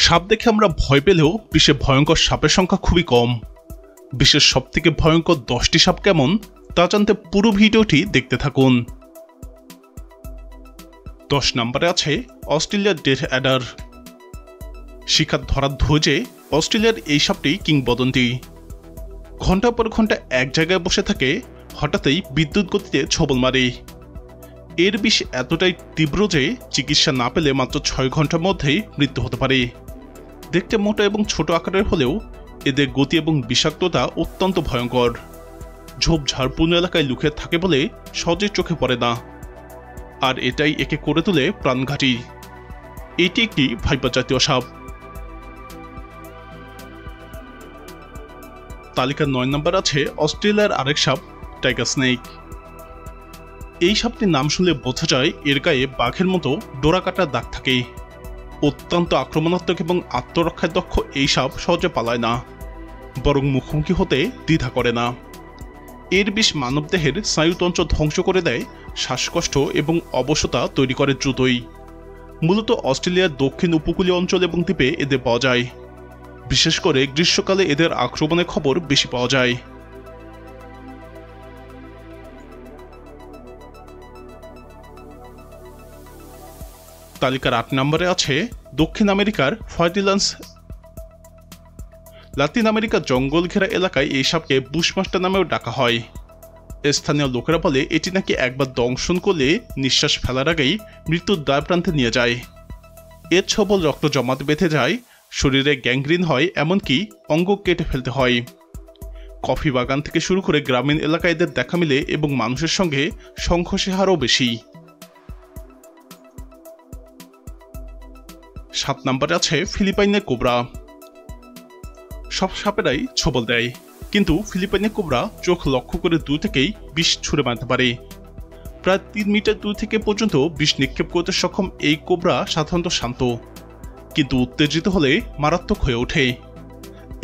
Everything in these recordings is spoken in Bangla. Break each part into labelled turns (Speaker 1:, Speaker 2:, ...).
Speaker 1: সাপ দেখে আমরা ভয় পেলেও বিশ্বে ভয়ঙ্কর সাপের সংখ্যা খুবই কম। বিশ্বের সবথেকে ভয়ঙ্কর 10টি সাপ কেমন তা জানতে পুরো ভিডিওটি দেখতে থাকুন। 10 নম্বরে আছে অস্ট্রেলিয়ার ডেথ অ্যাডার। শিকার ধরার ধৈর্যে অস্ট্রেলিয়ার এই সাপটি কিংবদন্তি। ঘন্টার পর ঘন্টা এক জায়গায় বসে থাকে, হঠাৎই বিদ্যুৎ গতিতে ছোবল মারে। এর বিষ এতটাই তীব্র যে চিকিৎসা না পেলে মাত্র 6 ঘন্টার মধ্যেই মৃত্যু হতে পারে। দেখতে মোটা এবং ছোট আকারের হলেও এদের গতি এবং বিষাক্ততা অত্যন্ত ভয়ঙ্কর। ঝোপঝাড়পূর্ণ এলাকায় লুকিয়ে থাকে বলে সহজে চোখে পড়ে না, আর এটাই একে করে তোলে প্রাণঘাতী। এটি একটি ভাইপার জাতীয় সাপ। তালিকার 9 নম্বর আছে অস্ট্রেলিয়ার আরেক সাপ টাইগার স্নেক। এই সাপটির নাম শুনলে বোঝা যায় এর গায়ে বাঘের মতো ডোরা কাটার দাগ থাকে। অত্যন্ত আক্রমণাত্মক এবং আত্মরক্ষায় দক্ষ এই সাপ সহজে পালায় না, বরং মুখোমুখি হতে দ্বিধা করে না। এর বিষ মানবদেহের স্নায়ুতন্ত্র ধ্বংস করে দেয়, শ্বাসকষ্ট এবং অবশতা তৈরি করে দ্রুতই। মূলত অস্ট্রেলিয়ার দক্ষিণ উপকূলীয় অঞ্চল এবং দ্বীপে এদের পাওয়া যায়। বিশেষ করে গ্রীষ্মকালে এদের আক্রমণের খবর বেশি পাওয়া যায়। তালিকার 8 নম্বরে আছে দক্ষিণ আমেরিকার ফয়টিল্যান্ডস। লাতিন আমেরিকার জঙ্গল ঘেরা এলাকায় এই সাপকে বুশমাস্টার নামেও ডাকা হয়। স্থানীয় লোকেরা বলে এটি নাকি একবার দংশন করলে নিঃশ্বাস ফেলার আগেই মৃত্যুর দ্বার প্রান্তে নিয়ে যায়। এর ছবল রক্ত জমাতে বেঁধে যায়, শরীরে গ্যাংগ্রিন হয়, এমনকি অঙ্গ কেটে ফেলতে হয়। কফি বাগান থেকে শুরু করে গ্রামীণ এলাকায় এদের দেখা মিলে এবং মানুষের সঙ্গে সংঘর্ষের হারও বেশি। 7 নম্বরে আছে ফিলিপাইনের কোবরা। সব সাপেরাই ছবল দেয়, কিন্তু ফিলিপাইনের কোবরা চোখ লক্ষ্য করে দূর থেকেই বিষ ছুঁড়ে মারতে পারে। প্রায় 3 মিটার দূর থেকে পর্যন্ত বিষ নিক্ষেপ করতে সক্ষম এই কোবরা সাধারণত শান্ত, কিন্তু উত্তেজিত হলে মারাত্মক হয়ে ওঠে।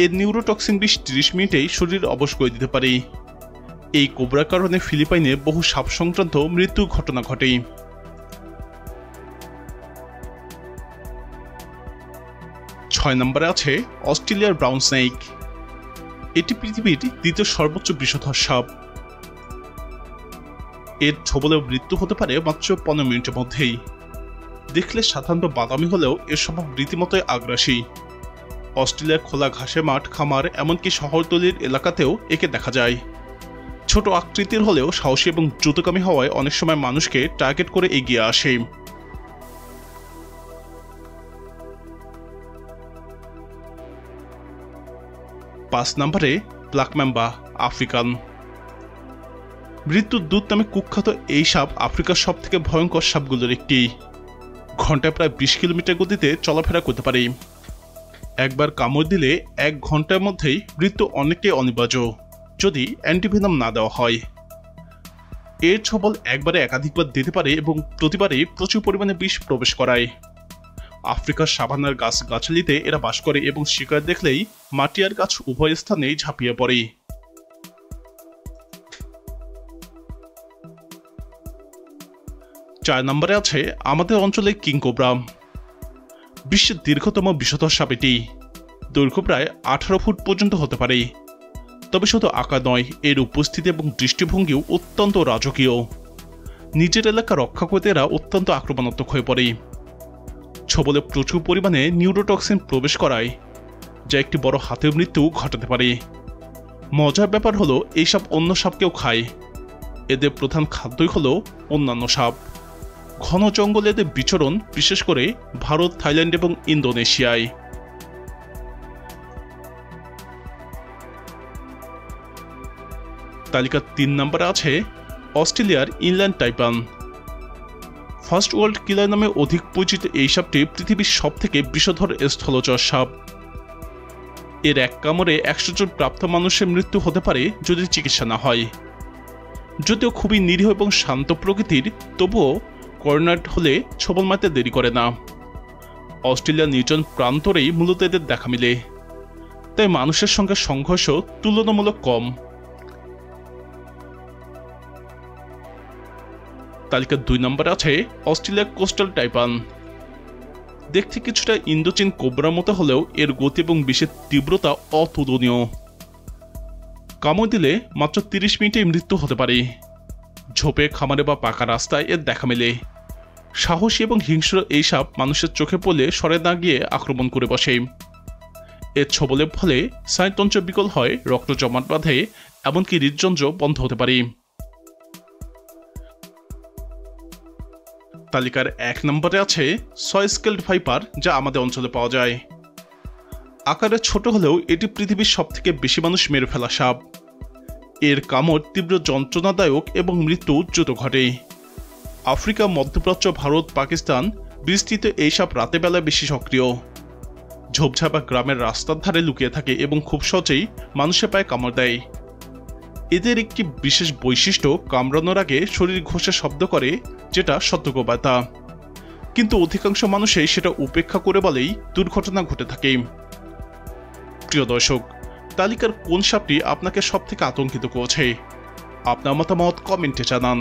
Speaker 1: এর নিউরোটক্সিন বিষ 30 মিনিটেই শরীর অবশ করে দিতে পারে। এই কোবরার কারণে ফিলিপাইনে বহু সাপ সংক্রান্ত মৃত্যুর ঘটনা ঘটে। 6 নম্বরে আছে অস্ট্রেলিয়ার ব্রাউন স্নেক। এটি পৃথিবীর দ্বিতীয় সর্বোচ্চ বিষধর সাপ। এর ছবলে মৃত্যু হতে পারে মাত্র 15 মিনিটের মধ্যেই। দেখলে সাধারণত বাদামি হলেও এর স্বভাব রীতিমতোই আগ্রাসী। অস্ট্রেলিয়ার খোলা ঘাসে মাঠ, খামার, এমনকি শহরতলির এলাকাতেও একে দেখা যায়। ছোট আকৃতির হলেও সাহসী এবং দ্রুতগামী হওয়ায় অনেক সময় মানুষকে টার্গেট করে এগিয়ে আসে। 5 নম্বরে ব্ল্যাক ম্যাম্বা আফ্রিকান। মৃত্যুর দূত নামে কুখ্যাত এই সাপ আফ্রিকার সব থেকে ভয়ঙ্কর সাপগুলোর একটি। ঘন্টায় প্রায় 20 কিলোমিটার গতিতে চলাফেরা করতে পারে। একবার কামড় দিলে 1 ঘন্টার মধ্যেই মৃত্যু অনেকটাই অনিবার্য, যদি অ্যান্টিভেনম না দেওয়া হয়। এর ছবল একবারে একাধিকবার দিতে পারে এবং প্রতিবারই প্রচুর পরিমাণে বিষ প্রবেশ করায়। আফ্রিকার সাভানার গাছগাছালিতে এরা বাস করে এবং শিকার দেখলেই মাটি আর গাছ উভয় স্থানেই ঝাঁপিয়ে পড়ে। 4 নম্বরে আছে আমাদের অঞ্চলে কিং কোবরা। বিশ্বের দীর্ঘতম বিষধর সাপ এটি। দৈর্ঘ্য প্রায় 18 ফুট পর্যন্ত হতে পারে। তবে শুধু আকার নয়, এর উপস্থিতি এবং দৃষ্টিভঙ্গিও অত্যন্ত রাজকীয়। নিজের এলাকা রক্ষা করতে এরা অত্যন্ত আক্রমণাত্মক হয়ে পড়ে। ছবলে প্রচুর পরিমাণে নিউরোটক্সিন প্রবেশ করায়, যা একটি বড় হাতের মৃত্যু ঘটাতে পারে। মজার ব্যাপার হলো এই সাপ অন্য সাপকেও খায়। এদের প্রধান খাদ্যই হলো অন্যান্য সাপ। ঘন জঙ্গলে এদের বিচরণ, বিশেষ করে ভারত, থাইল্যান্ড এবং ইন্দোনেশিয়ায়। তালিকার 3 নম্বরে আছে অস্ট্রেলিয়ার ইনল্যান্ড টাইপান। ফার্স্ট ওয়ার্ল্ড কিলার নামে অধিক পরিচিত এই সাপটি পৃথিবীর সব থেকে বিষধর স্থলচর সাপ। এর এক কামড়ে 100 জন প্রাপ্ত মানুষের মৃত্যু হতে পারে যদি চিকিৎসা না হয়। যদিও খুবই নিরীহ এবং শান্ত প্রকৃতির, তবুও কর্নার হলে ছবল মারতে দেরি করে না। অস্ট্রেলিয়ার নির্জন প্রান্তরেই মূলত এদের দেখা মিলে, তাই মানুষের সঙ্গে সংঘর্ষ তুলনামূলক কম। তালিকার 2 নম্বরে আছে অস্ট্রেলিয়ার কোস্টাল টাইপান। দেখতে কিছুটা ইন্দোচীন কোবরার মতো হলেও এর গতি এবং বিষের তীব্রতা অতুলনীয়। কামড় দিলে মাত্র 30 মিনিটেই মৃত্যু হতে পারে। ঝোপে, খামারে বা পাকা রাস্তায় এর দেখা মেলে। সাহসী এবং হিংস্র এই সাপ মানুষের চোখে পড়লে সরে না গিয়ে আক্রমণ করে বসে। এর ছোবলের ফলে স্নায়ুতন্ত্র বিকল হয়, রক্ত জমাট বাঁধে, এমনকি হৃদযন্ত্র বন্ধ হতে পারে। তালিকার 1 নম্বরে আছে সয় স্কেলড ভাইপার, যা আমাদের অঞ্চলে পাওয়া যায়। আকারে ছোট হলেও এটি পৃথিবীর সবথেকে বেশি মানুষ মেরে ফেলা সাপ। এর কামড় তীব্র যন্ত্রণাদায়ক এবং মৃত্যু দ্রুত ঘটে। আফ্রিকা, মধ্যপ্রাচ্য, ভারত, পাকিস্তান বিস্তৃত এই সাপ রাতে বেলা বেশি সক্রিয়। ঝোপঝাপ বা গ্রামের রাস্তার ধারে লুকিয়ে থাকে এবং খুব সহজেই মানুষের পায়ে কামড় দেয়। এদের একটি বিশেষ বৈশিষ্ট্য, কামড়ানোর আগে শরীর ঘষে শব্দ করে, যেটা সতর্কবার্তা। কিন্তু অধিকাংশ মানুষই সেটা উপেক্ষা করে বলেই দুর্ঘটনা ঘটে থাকে। প্রিয় দর্শক, তালিকার কোন সাপটি আপনাকে সবথেকে আতঙ্কিত করেছে? আপনার মতামত কমেন্টে জানান।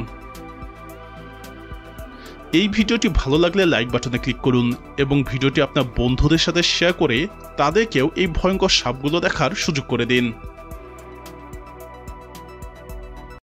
Speaker 1: এই ভিডিওটি ভালো লাগলে লাইক বাটনে ক্লিক করুন এবং ভিডিওটি আপনার বন্ধুদের সাথে শেয়ার করে তাদেরকেও এই ভয়ঙ্কর সাপগুলো দেখার সুযোগ করে দিন।